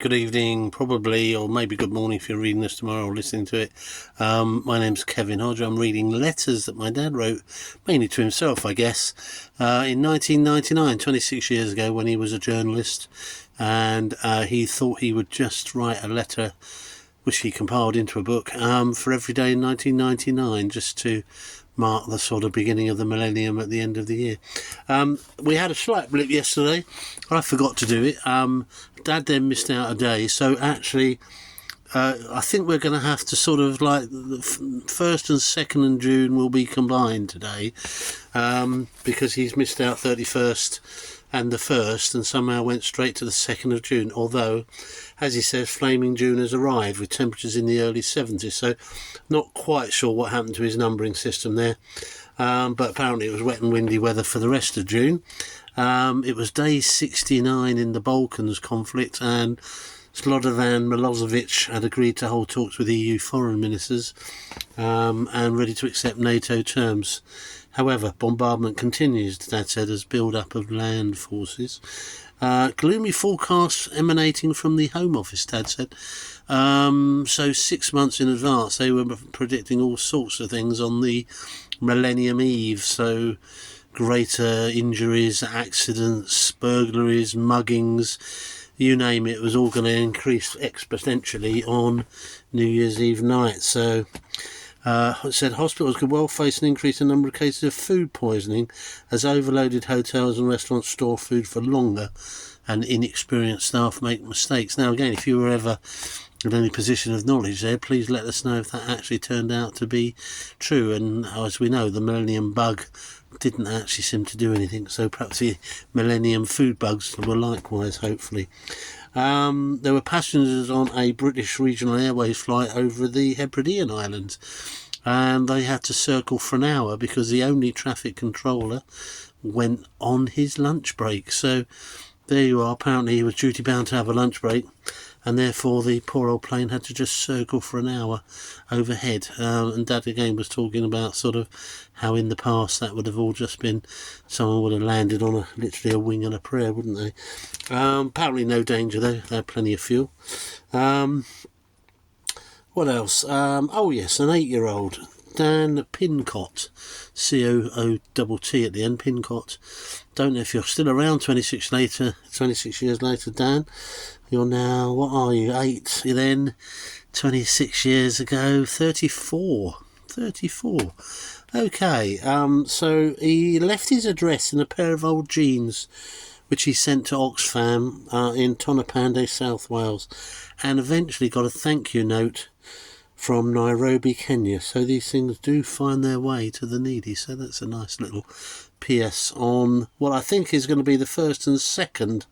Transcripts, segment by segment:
Good evening, probably, or maybe good morning if you're reading this tomorrow or listening to it. My name's Kevin Hodge. I'm reading letters that my dad wrote, mainly to himself, I guess, in 1999, 26 years ago, when he was a journalist. And he thought he would just write a letter, which he compiled into a book, for every day in 1999, just to mark the sort of beginning of the millennium at the end of the year. We had a slight blip yesterday. I forgot to do it. Dad then missed out a day, so actually I think we're going to have to sort of like the 1st and 2nd of June will be combined today, because he's missed out 31st and the 1st and somehow went straight to the 2nd of June, although, as he says, Flaming June has arrived with temperatures in the early 70s, so not quite sure what happened to his numbering system there, but apparently it was wet and windy weather for the rest of June. It was day 69 in the Balkans conflict, and Slobodan Milosevic had agreed to hold talks with EU foreign ministers and ready to accept NATO terms. However, bombardment continues, Dad said, as build-up of land forces. Gloomy forecasts emanating from the Home Office, Dad said. So 6 months in advance, they were predicting all sorts of things on the Millennium Eve. So greater injuries, accidents, burglaries, muggings, you name it, was all going to increase exponentially on New Year's Eve night. So it said hospitals could well face an increase in the number of cases of food poisoning as overloaded hotels and restaurants store food for longer and inexperienced staff make mistakes. Now again, if you were ever in any position of knowledge there, please let us know if that actually turned out to be true. And as we know, the Millennium Bug didn't actually seem to do anything, so perhaps the Millennium Food Bugs were likewise, hopefully. There were passengers on a British Regional Airways flight over the Hebridean Islands, and they had to circle for an hour because the only traffic controller went on his lunch break. So there you are. Apparently he was duty bound to have a lunch break, and therefore the poor old plane had to just circle for an hour overhead. And Dad again was talking about sort of how in the past that would have all just been, someone would have landed on literally a wing and a prayer, wouldn't they? Apparently no danger though, they had plenty of fuel. What else? Oh yes, an 8-year-old, Dan Pincott, C-O-O-T-T at the end, Pincott. Don't know if you're still around 26 years later, Dan. You're now, what are you, 8? You're then 26 years ago, 34. Okay, so he left his address in a pair of old jeans, which he sent to Oxfam in Tonopanda, South Wales, and eventually got a thank you note from Nairobi, Kenya. So these things do find their way to the needy. So that's a nice little PS on what I think is going to be the 1st and 2nd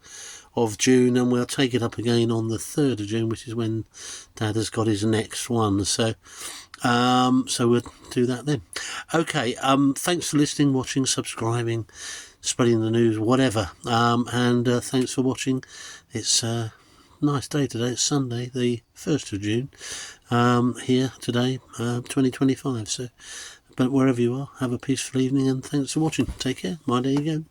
of June, and we'll take it up again on the 3rd of June, which is when Dad has got his next one. So we'll do that then. Okay, thanks for listening, watching, subscribing, spreading the news, whatever. And thanks for watching. It's a nice day today. It's Sunday, the 1st of June, here today, 2025. So, but wherever you are, have a peaceful evening, and thanks for watching. Take care. My day you go.